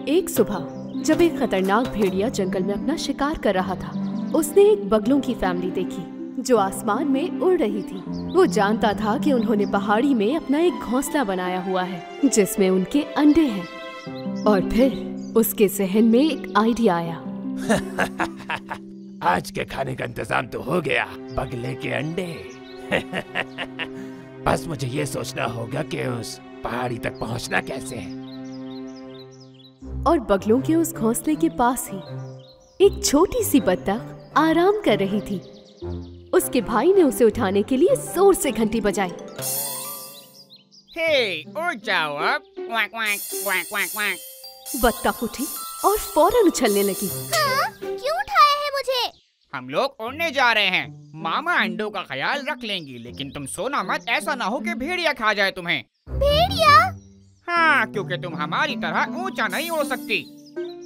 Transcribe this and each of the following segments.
एक सुबह जब एक खतरनाक भेड़िया जंगल में अपना शिकार कर रहा था, उसने एक बगलों की फैमिली देखी जो आसमान में उड़ रही थी। वो जानता था कि उन्होंने पहाड़ी में अपना एक घोंसला बनाया हुआ है जिसमें उनके अंडे हैं। और फिर उसके जहन में एक आइडिया आया। आज के खाने का इंतजाम तो हो गया, बगले के अंडे। बस मुझे ये सोचना होगा कि उस पहाड़ी तक पहुंचना कैसे है। और बगलों के उस घोंसले के पास ही एक छोटी सी बत्तख आराम कर रही थी। उसके भाई ने उसे उठाने के लिए जोर से घंटी बजाई। हे, उठ जाओ अब। Quack quack quack quack quack. बत्तख उठी और फौरन उछलने लगी। हाँ? क्यों उठाया है मुझे? हम लोग उड़ने जा रहे हैं। मामा अंडों का ख्याल रख लेंगी, लेकिन तुम सोना मत, ऐसा ना हो कि भेड़िया खा जाए तुम्हें। भेड़िया? हाँ, क्योंकि तुम हमारी तरह ऊंचा नहीं उड़ सकती।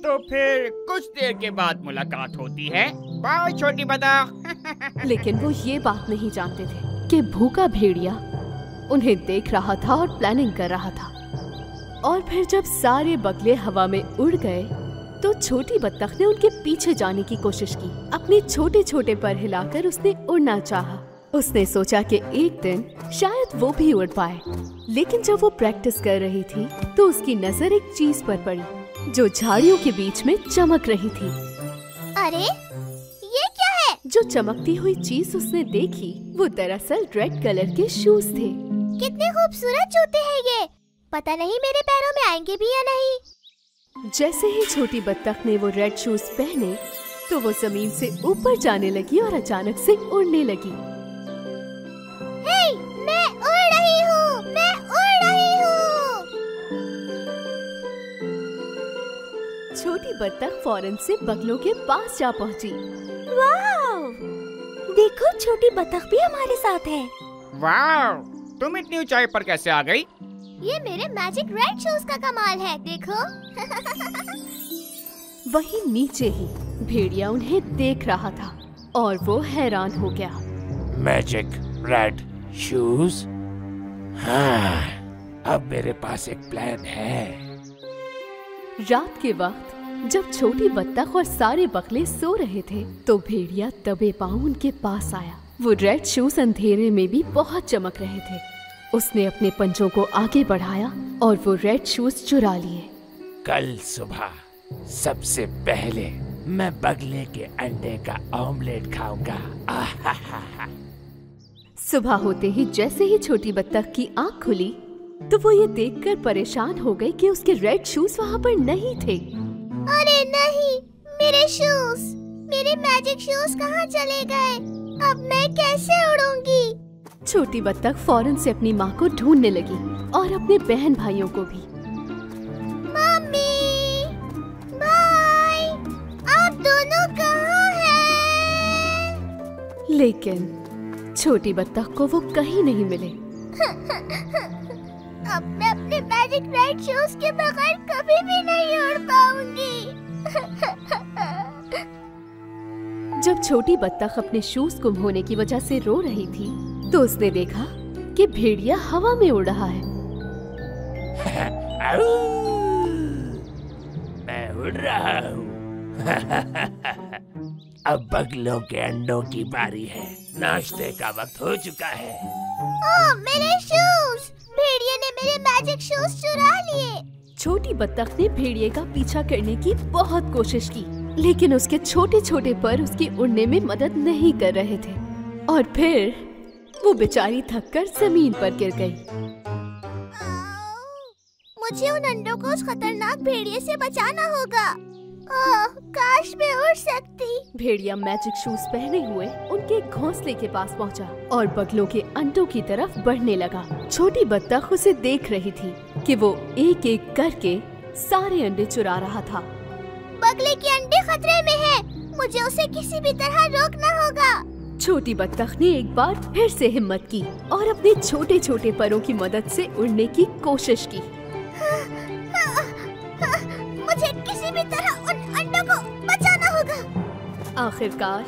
तो फिर कुछ देर के बाद मुलाकात होती है। बाय छोटी बतख। लेकिन वो ये बात नहीं जानते थे कि भूखा भेड़िया उन्हें देख रहा था और प्लानिंग कर रहा था। और फिर जब सारे बगले हवा में उड़ गए तो छोटी बत्तख ने उनके पीछे जाने की कोशिश की। अपने छोटे छोटे पर हिलाकर उसने उड़ना चाहा। उसने सोचा कि एक दिन शायद वो भी उड़ पाए। लेकिन जब वो प्रैक्टिस कर रही थी तो उसकी नजर एक चीज पर पड़ी जो झाड़ियों के बीच में चमक रही थी। अरे ये क्या है? जो चमकती हुई चीज उसने देखी वो दरअसल रेड कलर के शूज थे। कितने खूबसूरत जूते हैं ये। पता नहीं मेरे पैरों में आएंगे भी या नहीं। जैसे ही छोटी बत्तख ने वो रेड शूज पहने तो वो जमीन से ऊपर जाने लगी और अचानक से उड़ने लगी। हे, मैं उड़ रही हूँ, मैं उड़ रही हूँ। छोटी बत्तख फौरन से बगलों के पास जा पहुँची। वाव! देखो छोटी बत्तख भी हमारे साथ है। वाह, तुम इतनी ऊंचाई पर कैसे आ गई? ये मेरे मैजिक रेड शूज का कमाल है, देखो। वहीं नीचे ही भेड़िया उन्हें देख रहा था और वो हैरान हो गया। Magic red shoes? हाँ, अब मेरे पास एक प्लान है। रात के वक्त जब छोटी बत्तख और सारे बगले सो रहे थे तो भेड़िया दबे पांव उनके पास आया। वो रेड शूज अंधेरे में भी बहुत चमक रहे थे। उसने अपने पंजों को आगे बढ़ाया और वो रेड शूज चुरा लिए। कल सुबह सबसे पहले मैं बगले के अंडे का ऑमलेट खाऊंगा। सुबह होते ही जैसे ही छोटी बत्तख की आंख खुली तो वो ये देखकर परेशान हो गई कि उसके रेड शूज वहाँ पर नहीं थे। अरे नहीं, मेरे शूज, मेरे मैजिक शूज कहाँ चले गए? अब मैं कैसे उड़ूंगी? छोटी बत्तख फौरन से अपनी माँ को ढूंढने लगी और अपने बहन भाइयों को भी। मम्मी, भाई, आप दोनों कहाँ हैं? लेकिन छोटी बत्तख को वो कहीं नहीं मिले। अब मैं अपने मैजिक रेड शूज के बगैर कभी भी नहीं उड़ पाऊंगी। जब छोटी बत्तख अपने शूज गुम होने की वजह से रो रही थी तो उसने देखा कि भेड़िया हवा में उड़ रहा है। मैं उड़ रहा हूँ। अब बगलों के अंडों की बारी है। नाश्ते का वक्त हो चुका है। ओह, मेरे शूज! भेड़िए ने मेरे मैजिक शूज चुरा लिए। छोटी बत्तख ने भेड़िए का पीछा करने की बहुत कोशिश की, लेकिन उसके छोटे छोटे पर उसकी उड़ने में मदद नहीं कर रहे थे। और फिर वो बेचारी थककर जमीन पर गिर गई। मुझे उन अंडों को उस खतरनाक भेड़िए से बचाना होगा। ओह, काश मैं उड़ सकती। भेड़िया मैजिक शूज पहने हुए उनके घोंसले के पास पहुंचा और बगलों के अंडों की तरफ बढ़ने लगा। छोटी बत्तख उसे देख रही थी कि वो एक एक करके सारे अंडे चुरा रहा था। बगले के अंडे खतरे में हैं। मुझे उसे किसी भी तरह रोकना होगा। छोटी बत्तख ने एक बार फिर से हिम्मत की और अपने छोटे छोटे परों की मदद से उड़ने की कोशिश की। मुझे किसी भी तरह उन अंडों को बचाना होगा। आखिरकार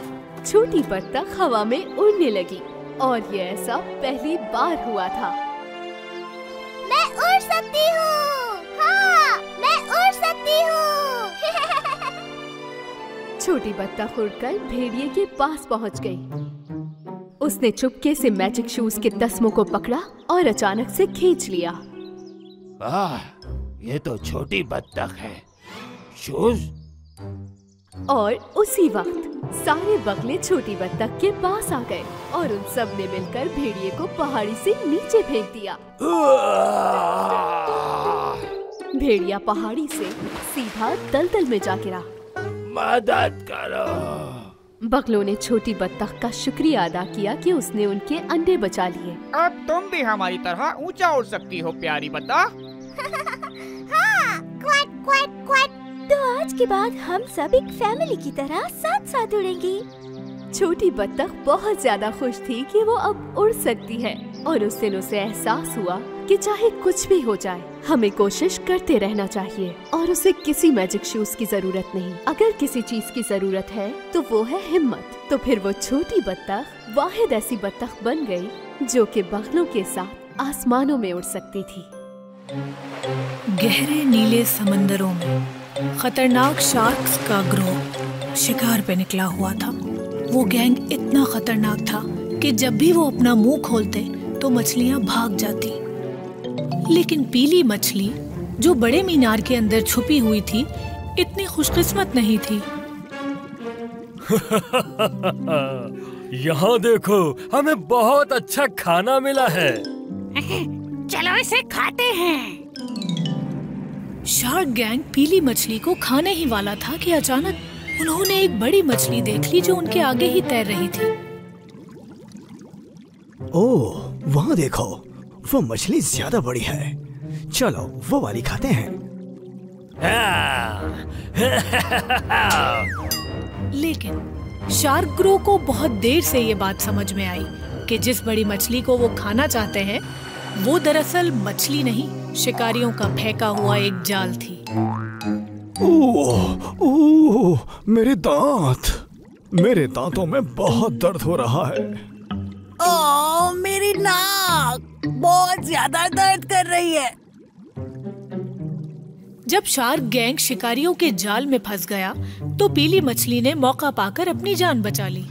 छोटी बत्तख हवा में उड़ने लगी और ये ऐसा पहली बार हुआ था। मैं उड़ सकती हूँ। हाँ, मैं उड़ सकती छोटी बत्तख उड़कर भेड़िए के पास पहुंच गई। उसने चुपके से मैजिक शूज के तस्मों को पकड़ा और अचानक से खींच लिया। ये तो छोटी बत्तख है। शूज? और उसी वक्त सारे बगले छोटी बत्तख के पास आ गए और उन सब ने मिलकर भेड़िए को पहाड़ी से नीचे फेंक दिया। भेड़िया पहाड़ी से सीधा दलदल में जा गिरा। मदद करो। बगलों ने छोटी बत्तख का शुक्रिया अदा किया कि उसने उनके अंडे बचा लिए। अब तुम भी हमारी तरह ऊंचा उड़ सकती हो प्यारी बत्तख। हाँ, क्वाक क्वाक क्वाक। तो आज के बाद हम सब एक फैमिली की तरह साथ साथ उड़ेंगी। छोटी बत्तख बहुत ज्यादा खुश थी कि वो अब उड़ सकती है और उस दिन उसे एहसास हुआ कि चाहे कुछ भी हो जाए, हमें कोशिश करते रहना चाहिए और उसे किसी मैजिक शूज की जरूरत नहीं। अगर किसी चीज की जरूरत है तो वो है हिम्मत। तो फिर वो छोटी बत्तख वाहिद ऐसी बत्तख बन गई जो कि बगलों के साथ आसमानों में उड़ सकती थी। गहरे नीले समंदरों में खतरनाक शार्क्स का ग्रोह शिकार पे निकला हुआ था। वो गैंग इतना खतरनाक था कि जब भी वो अपना मुंह खोलते तो मछलियां भाग जाती। लेकिन पीली मछली जो बड़े मीनार के अंदर छुपी हुई थी, इतनी खुशकिस्मत नहीं थी। यहाँ देखो, हमें बहुत अच्छा खाना मिला है। चलो इसे खाते हैं। शार्क गैंग पीली मछली को खाने ही वाला था कि अचानक उन्होंने एक बड़ी मछली देख ली जो उनके आगे ही तैर रही थी। ओह, वहाँ देखो, वो मछली ज्यादा बड़ी है। चलो वो वाली खाते हैं। लेकिन शार्क ग्रो को बहुत देर से ये बात समझ में आई कि जिस बड़ी मछली को वो खाना चाहते हैं वो दरअसल मछली नहीं, शिकारियों का फेंका हुआ एक जाल थी। ओह, मेरे दांतों में बहुत दर्द हो रहा है। ओह, मेरी नाक बहुत ज्यादा दर्द कर रही है। जब शार्क गैंग शिकारियों के जाल में फंस गया तो पीली मछली ने मौका पाकर अपनी जान बचा ली।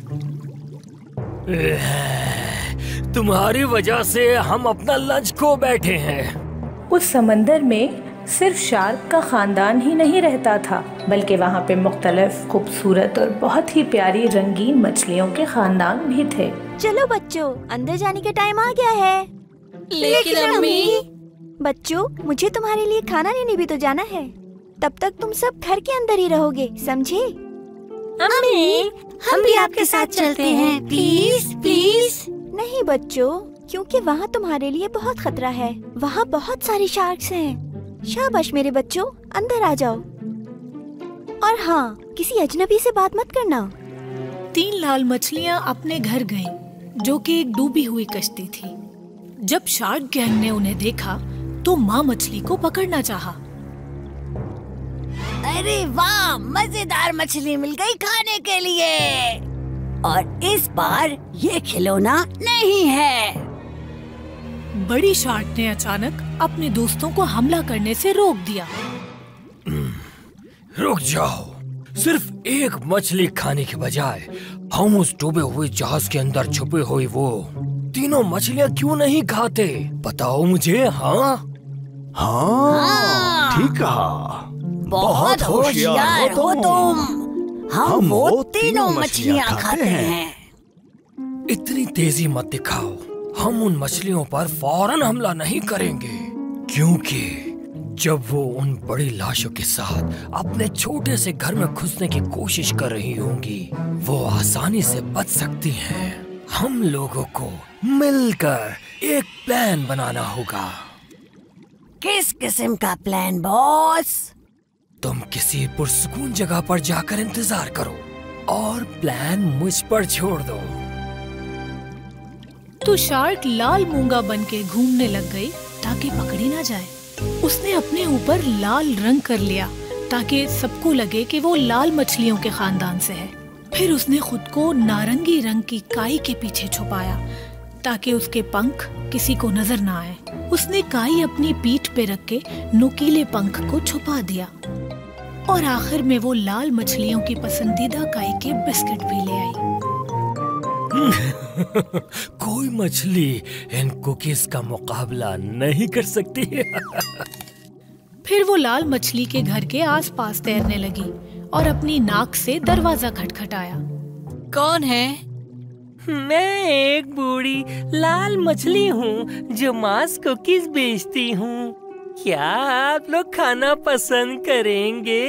तुम्हारी वजह से हम अपना लंच खो बैठे हैं। उस समंदर में सिर्फ शार्क का खानदान ही नहीं रहता था, बल्कि वहाँ पे मुख्तलिफ खूबसूरत और बहुत ही प्यारी रंगीन मछलियों के खानदान भी थे। चलो बच्चों, अंदर जाने का टाइम आ गया है। लेकिन अम्मी, बच्चों, मुझे तुम्हारे लिए खाना लेने भी तो जाना है। तब तक तुम सब घर के अंदर ही रहोगे, समझे? अम्मी, हम भी आपके साथ चलते हैं, प्लीज प्लीज। नहीं बच्चों, क्योंकि वहाँ तुम्हारे लिए बहुत खतरा है। वहाँ बहुत सारे शार्क्स हैं। शाबाश मेरे बच्चों, अंदर आ जाओ। और हाँ, किसी अजनबी से बात मत करना। 3 लाल मछलियाँ अपने घर गईं, जो कि एक डूबी हुई कश्ती थी। जब शार्क गैंग ने उन्हें देखा तो माँ मछली को पकड़ना चाहा। अरे वाह, मजेदार मछली मिल गई खाने के लिए। और इस बार ये खिलौना नहीं है। बड़ी शार्क ने अचानक अपने दोस्तों को हमला करने से रोक दिया। रुक जाओ, सिर्फ एक मछली खाने के बजाय हम उस डूबे हुए जहाज के अंदर छुपे हुए वो 3 मछलियाँ क्यों नहीं खाते? बताओ मुझे। हाँ, ठीक कहा। बहुत होशियार हो तुम। हम वो 3 मछलियाँ खाते हैं। इतनी तेजी मत दिखाओ, हम उन मछलियों पर फौरन हमला नहीं करेंगे, क्योंकि जब वो उन बड़ी लाशों के साथ अपने छोटे से घर में घुसने की कोशिश कर रही होंगी, वो आसानी से बच सकती हैं। हम लोगों को मिलकर एक प्लान बनाना होगा। किस किस्म का प्लान बॉस? तुम किसी पुरसुकून जगह पर जाकर इंतजार करो और प्लान मुझ पर छोड़ दो। तो शार्क लाल मूंगा बनके घूमने लग गई ताकि पकड़ी ना जाए। उसने अपने ऊपर लाल रंग कर लिया ताकि सबको लगे कि वो लाल मछलियों के खानदान से है। फिर उसने खुद को नारंगी रंग की काई के पीछे छुपाया ताकि उसके पंख किसी को नजर ना आए। उसने काई अपनी पीठ पे रख के नुकीले पंख को छुपा दिया। और आखिर में वो लाल मछलियों की पसंदीदा काई के बिस्किट भी ले आई। कोई मछली इन कुकीज का मुकाबला नहीं कर सकती। फिर वो लाल मछली के घर के आसपास तैरने लगी और अपनी नाक से दरवाजा खटखटाया। कौन है? मैं एक बूढ़ी लाल मछली हूँ जो मांस कुकीज बेचती हूँ। क्या आप लोग खाना पसंद करेंगे?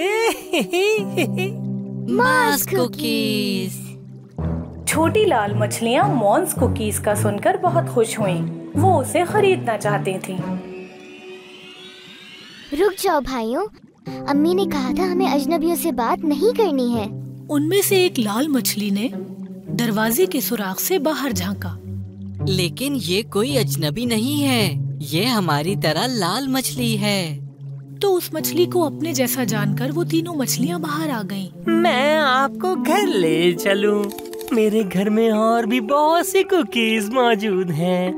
मांस कुकीज। छोटी लाल मछलियाँ मॉन्स कुकीज का सुनकर बहुत खुश हुईं। वो उसे खरीदना चाहती थीं। रुक जाओ भाइयों, अम्मी ने कहा था हमें अजनबियों से बात नहीं करनी है। उनमें से एक लाल मछली ने दरवाजे के सुराख से बाहर झांका। लेकिन ये कोई अजनबी नहीं है, ये हमारी तरह लाल मछली है। तो उस मछली को अपने जैसा जानकर वो तीनों मछलियाँ बाहर आ गईं। मैं आपको घर ले चलूं। मेरे घर में और भी बहुत सी कुकीज मौजूद हैं।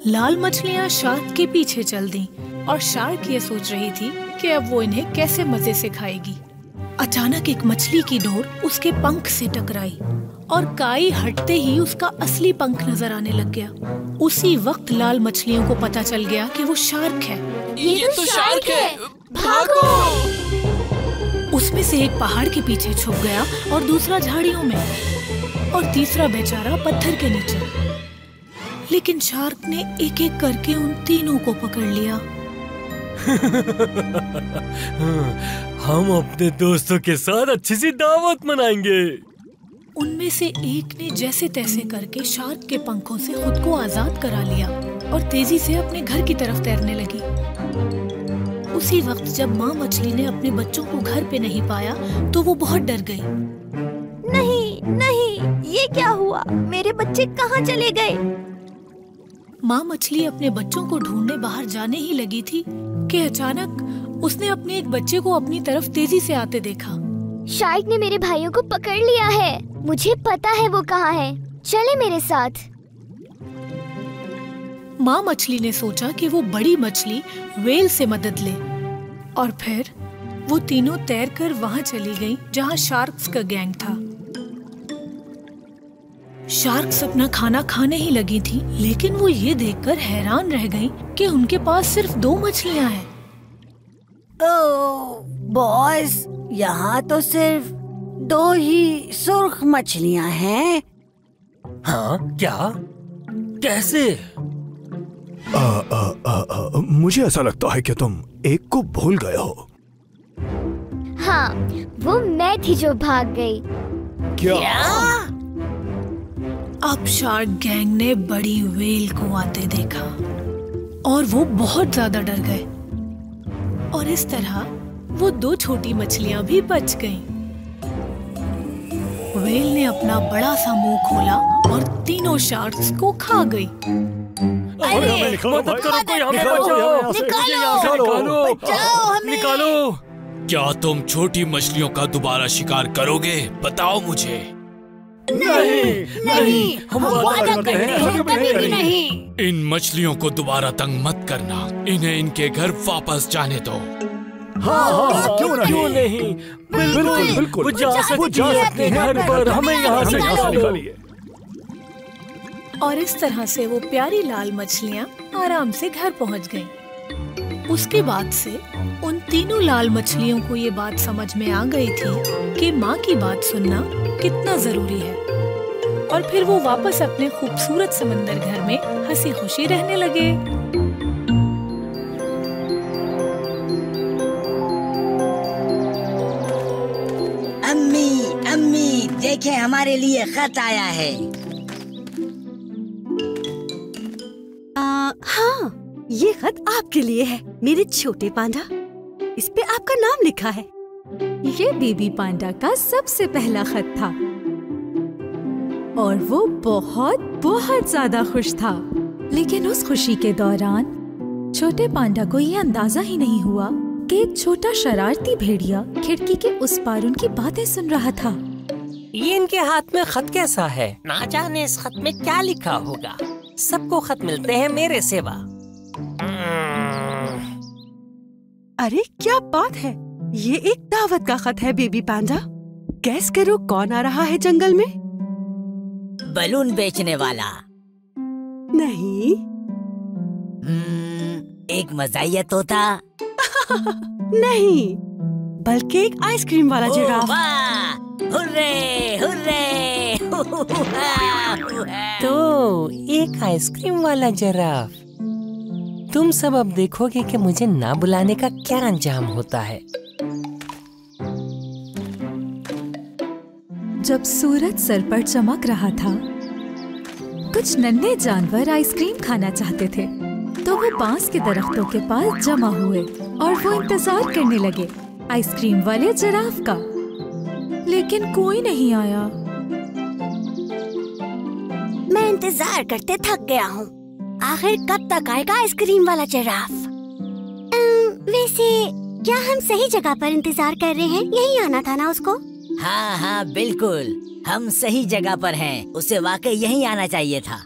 लाल मछलियाँ शार्क के पीछे चल दी और शार्क ये सोच रही थी कि अब वो इन्हें कैसे मजे से खाएगी। अचानक एक मछली की डोर उसके पंख से टकराई और काई हटते ही उसका असली पंख नजर आने लग गया। उसी वक्त लाल मछलियों को पता चल गया कि वो शार्क है। ये तो शार्क है, भागो! उसमें से एक पहाड़ के पीछे छुप गया और दूसरा झाड़ियों में और तीसरा बेचारा पत्थर के नीचे। लेकिन शार्क ने एक एक करके उन तीनों को पकड़ लिया। हम अपने दोस्तों के साथ अच्छी सी दावत मनाएंगे। उनमें से एक ने जैसे तैसे करके शार्क के पंखों से खुद को आजाद करा लिया और तेजी से अपने घर की तरफ तैरने लगी। उसी वक्त जब माँ मछली ने अपने बच्चों को घर पे नहीं पाया तो वो बहुत डर गई। नहीं नहीं, ये क्या हुआ? मेरे बच्चे कहाँ चले गए? माँ मछली अपने बच्चों को ढूंढने बाहर जाने ही लगी थी कि अचानक उसने अपने एक बच्चे को अपनी तरफ तेजी से आते देखा। शार्क ने मेरे भाइयों को पकड़ लिया है। मुझे पता है वो कहाँ है। चले मेरे साथ। माँ मछली ने सोचा कि वो बड़ी मछली व्हेल से मदद ले और फिर वो तीनों तैरकर वहाँ चली गईं जहाँ शार्क्स का गैंग था। शार्क्स अपना खाना खाने ही लगी थी, लेकिन वो ये देखकर हैरान रह गईं कि उनके पास सिर्फ 2 मछलियाँ हैं। ओह बॉस, यहाँ तो सिर्फ 2 ही सुर्ख मछलियाँ हैं। हाँ क्या? कैसे? मुझे ऐसा लगता है कि तुम एक को भूल गए हो। हाँ, वो मैं थी जो भाग गई। क्या? अब शार्क गैंग ने बड़ी व्हेल को आते देखा और वो बहुत ज्यादा डर गए और इस तरह वो 2 छोटी मछलियां भी बच गईं। व्हेल ने अपना बड़ा सा मुंह खोला और तीनों शार्क्स को खा गई। निकालो! क्या तुम छोटी मछलियों का दोबारा शिकार करोगे? बताओ मुझे। नहीं, हम वादा करते हैं, कभी भी नहीं। इन मछलियों को दोबारा तंग मत करना। इन्हें इनके घर वापस जाने दो। हाँ, क्यों नहीं? बिल्कुल। वो जा सकते हैं घर पर। हमें यहाँ से निकालिए। और इस तरह से वो प्यारी लाल मछलियाँ आराम से घर पहुँच गईं। उसके बाद से उन तीनों लाल मछलियों को ये बात समझ में आ गई थी कि माँ की बात सुनना कितना जरूरी है और फिर वो वापस अपने खूबसूरत समंदर घर में हंसी खुशी रहने लगे। अम्मी, देखें हमारे लिए खत आया है। हाँ, ये खत आपके लिए है मेरे छोटे पांडा। इस पे आपका नाम लिखा है। ये बेबी पांडा का सबसे पहला खत था और वो बहुत ज्यादा खुश था। लेकिन उस खुशी के दौरान छोटे पांडा को ये अंदाजा ही नहीं हुआ कि एक छोटा शरारती भेड़िया खिड़की के उस पार उनकी बातें सुन रहा था। ये इनके हाथ में खत कैसा है? ना जाने इस खत में क्या लिखा होगा। सबको खत मिलते हैं मेरे सिवा। अरे क्या बात है, ये एक दावत का खत है बेबी पांडा। गैस करो कौन आ रहा है जंगल में? बलून बेचने वाला। नहीं। एक मजाइया तोता। नहीं, बल्कि एक आइसक्रीम वाला जिराफ। Hurray, hurray. तो एक आइसक्रीम वाला जिराफ। तुम सब अब देखोगे कि मुझे ना बुलाने का क्या अंजाम होता है। जब सूरज सर पर चमक रहा था, कुछ नन्हे जानवर आइसक्रीम खाना चाहते थे, तो वो बांस के दरख्तों के पास जमा हुए और वो इंतजार करने लगे आइसक्रीम वाले जिराफ का। लेकिन कोई नहीं आया। मैं इंतजार करते थक गया हूँ। आखिर कब तक आएगा आइसक्रीम वाला जिराफ? वैसे क्या हम सही जगह पर इंतजार कर रहे हैं? यही आना था ना उसको? हाँ हाँ बिल्कुल, हम सही जगह पर हैं। उसे वाकई यही आना चाहिए था।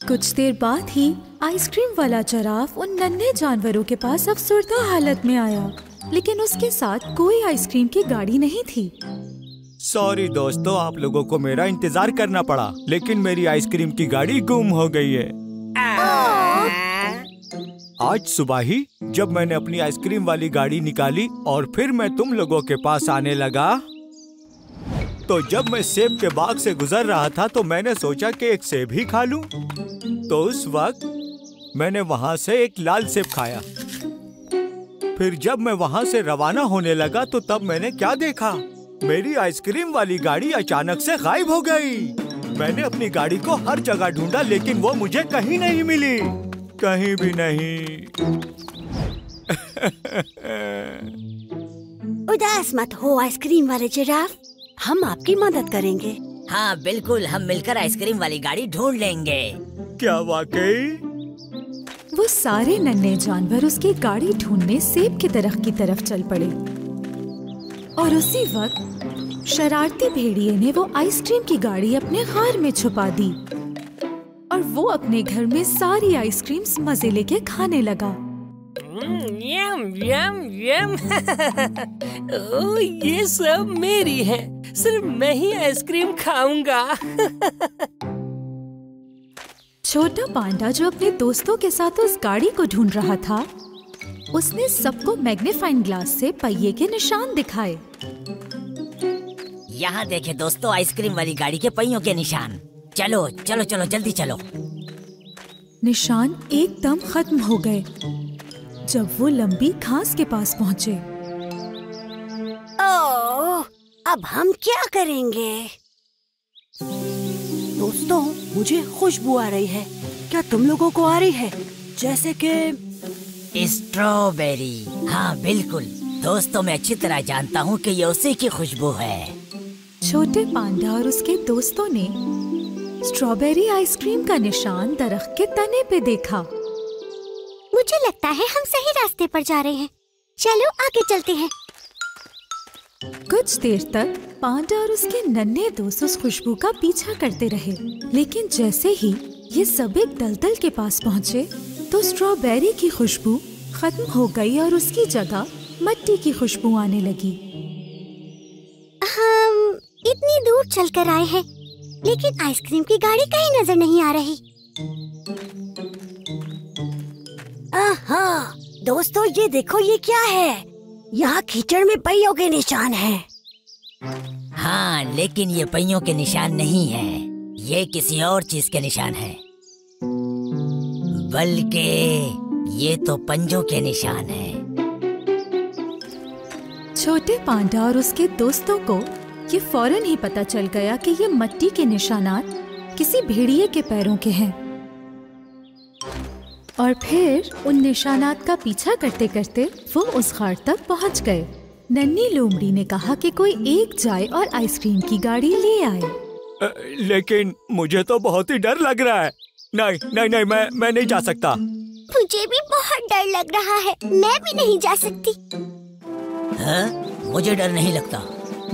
कुछ देर बाद ही आइसक्रीम वाला जिराफ उन नन्हे जानवरों के पास अफसरदा हालत में आया, लेकिन उसके साथ कोई आइसक्रीम की गाड़ी नहीं थी। सॉरी दोस्तों, आप लोगों को मेरा इंतजार करना पड़ा, लेकिन मेरी आइसक्रीम की गाड़ी गुम हो गई है। आज सुबह ही जब मैंने अपनी आइसक्रीम वाली गाड़ी निकाली और फिर मैं तुम लोगों के पास आने लगा, तो जब मैं सेब के बाग से गुजर रहा था तो मैंने सोचा कि एक सेब ही खा लूं। तो उस वक्त मैंने वहां से एक लाल सेब खाया। फिर जब मैं वहां से रवाना होने लगा तो तब मैंने क्या देखा? मेरी आइसक्रीम वाली गाड़ी अचानक से गायब हो गई। मैंने अपनी गाड़ी को हर जगह ढूंढा, लेकिन वो मुझे कहीं नहीं मिली, कहीं भी नहीं। उदास मत हो आइसक्रीम वाले जिराफ, हम आपकी मदद करेंगे। हाँ बिल्कुल, हम मिलकर आइसक्रीम वाली गाड़ी ढूंढ लेंगे। क्या वाकई? वो सारे नन्हे जानवर उसकी गाड़ी ढूंढने सेब के दरख्त की तरफ चल पड़े और उसी वक्त शरारती भेड़िए ने वो आइसक्रीम की गाड़ी अपने गार में छुपा दी और वो अपने घर में सारी आइसक्रीम्स मजे लेके खाने लगा। यम यम यम। ओह, ये सब मेरी है, सिर्फ मैं ही आइसक्रीम खाऊंगा। छोटा पांडा जो अपने दोस्तों के साथ उस गाड़ी को ढूंढ रहा था, उसने सबको मैग्नीफाइंग ग्लास से पहिए के निशान दिखाए। यहाँ देखे दोस्तों, आइसक्रीम वाली गाड़ी के पहियों के निशान। चलो चलो चलो, जल्दी चलो। निशान एकदम खत्म हो गए जब वो लंबी घास के पास पहुँचे। ओह, अब हम क्या करेंगे? दोस्तों, मुझे खुशबू आ रही है। क्या तुम लोगों को आ रही है? जैसे कि स्ट्रॉबेरी। हाँ बिल्कुल दोस्तों, मैं अच्छी तरह जानता हूँ कि ये उसी की खुशबू है। छोटे पांडा और उसके दोस्तों ने स्ट्रॉबेरी आइसक्रीम का निशान दरख्त के तने पे देखा। मुझे लगता है हम सही रास्ते पर जा रहे हैं। चलो आगे चलते हैं। कुछ देर तक पांडा और उसके नन्हे दोस्त उस खुशबू का पीछा करते रहे, लेकिन जैसे ही ये सब एक दलदल के पास पहुँचे तो स्ट्रॉबेरी की खुशबू खत्म हो गई और उसकी जगह मिट्टी की खुशबू आने लगी। हम इतनी दूर चलकर आए हैं, लेकिन आइसक्रीम की गाड़ी कहीं नजर नहीं आ रही। आहा, दोस्तों ये देखो, ये क्या है? यहाँ कीचड़ में पहियों के निशान हैं। हाँ, लेकिन ये पहियों के निशान नहीं है, ये किसी और चीज के निशान है। बल्कि ये तो पंजों के निशान हैं। छोटे पांडा और उसके दोस्तों को ये फौरन ही पता चल गया कि ये मिट्टी के निशानात किसी भेड़िए के पैरों के हैं। और फिर उन निशानात का पीछा करते करते वो उस गाड़ तक पहुंच गए। नन्ही लोमड़ी ने कहा कि कोई एक जाए और आइसक्रीम की गाड़ी ले आए। लेकिन मुझे तो बहुत ही डर लग रहा है। नहीं नहीं नहीं, मैं नहीं जा सकता। मुझे भी बहुत डर लग रहा है, मैं भी नहीं जा सकती। हाँ? मुझे डर नहीं लगता।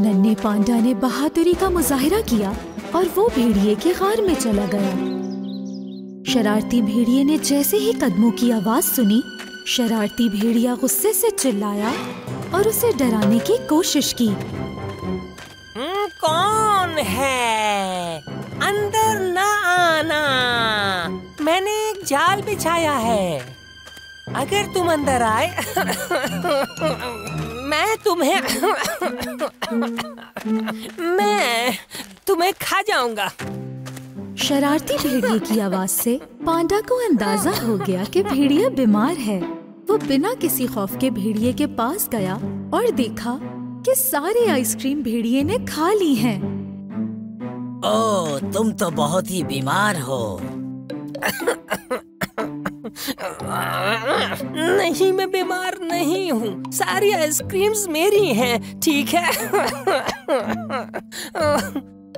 नन्हे पांडा ने बहादुरी का मुजाहिरा किया और वो भेड़िए के गार में चला गया। शरारती भेड़िए ने जैसे ही कदमों की आवाज सुनी शरारती भेड़िया गुस्से से चिल्लाया और उसे डराने की कोशिश की। कौन है? अंदर ना आना। मैंने एक जाल बिछाया है। अगर तुम अंदर आए मैं तुम्हें खा जाऊंगा। शरारती भेड़िए की आवाज से पांडा को अंदाजा हो गया कि भेड़िया बीमार है। वो बिना किसी खौफ के भेड़िए के पास गया और देखा कि सारी आइसक्रीम भेड़िए ने खा ली हैं। ओह, तुम तो बहुत ही बीमार हो। नहीं, मैं बीमार नहीं हूँ। सारी आइसक्रीम्स मेरी हैं, ठीक है?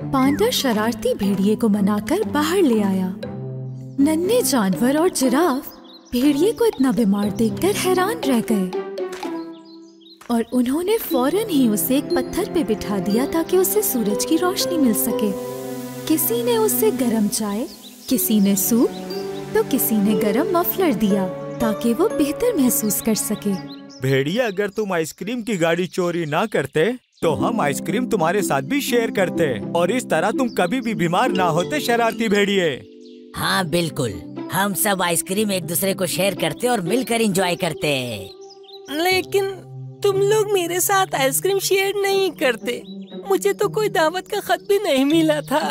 पांडा शरारती भेड़िए को मनाकर बाहर ले आया। नन्हे जानवर और जिराफ भेड़िए को इतना बीमार देखकर हैरान रह गए और उन्होंने फौरन ही उसे एक पत्थर पे बिठा दिया ताकि उसे सूरज की रोशनी मिल सके। किसी ने उसे गरम चाय, किसी ने सूप, तो किसी ने गरम मफलर दिया ताकि वो बेहतर महसूस कर सके। भेड़िया, अगर तुम आइसक्रीम की गाड़ी चोरी ना करते तो हम आइसक्रीम तुम्हारे साथ भी शेयर करते और इस तरह तुम कभी भी बीमार ना होते। शरारती भेड़िए। हाँ बिल्कुल, हम सब आइसक्रीम एक दूसरे को शेयर करते और मिलकर एंजॉय करते। लेकिन तुम लोग मेरे साथ आइसक्रीम शेयर नहीं करते। मुझे तो कोई दावत का खत भी नहीं मिला था।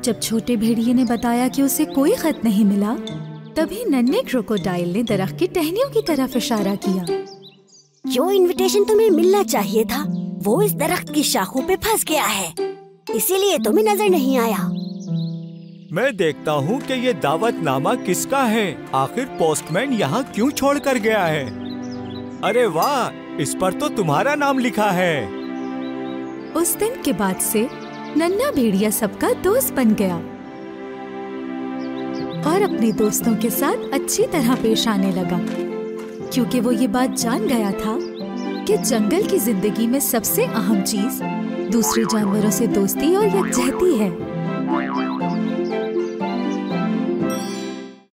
जब छोटे भेड़िए ने बताया कि उसे कोई खत नहीं मिला, तभी नन्हे क्रोकोडाइल ने दरख्त की टहनियों की तरफ इशारा किया। जो इनविटेशन तुम्हें मिलना चाहिए था वो इस दरख्त की शाखों पे फंस गया है, इसीलिए तुम्हें नजर नहीं आया। मैं देखता हूँ कि ये दावतनामा किसका है। आखिर पोस्टमैन यहाँ क्यों छोड़ कर गया है? अरे वाह, इस पर तो तुम्हारा नाम लिखा है। उस दिन के बाद से नन्हा भेड़िया सबका दोस्त बन गया और अपने दोस्तों के साथ अच्छी तरह पेश आने लगा, क्योंकि वो ये बात जान गया था कि जंगल की जिंदगी में सबसे अहम चीज दूसरे जानवरों से दोस्ती और यकजहती है।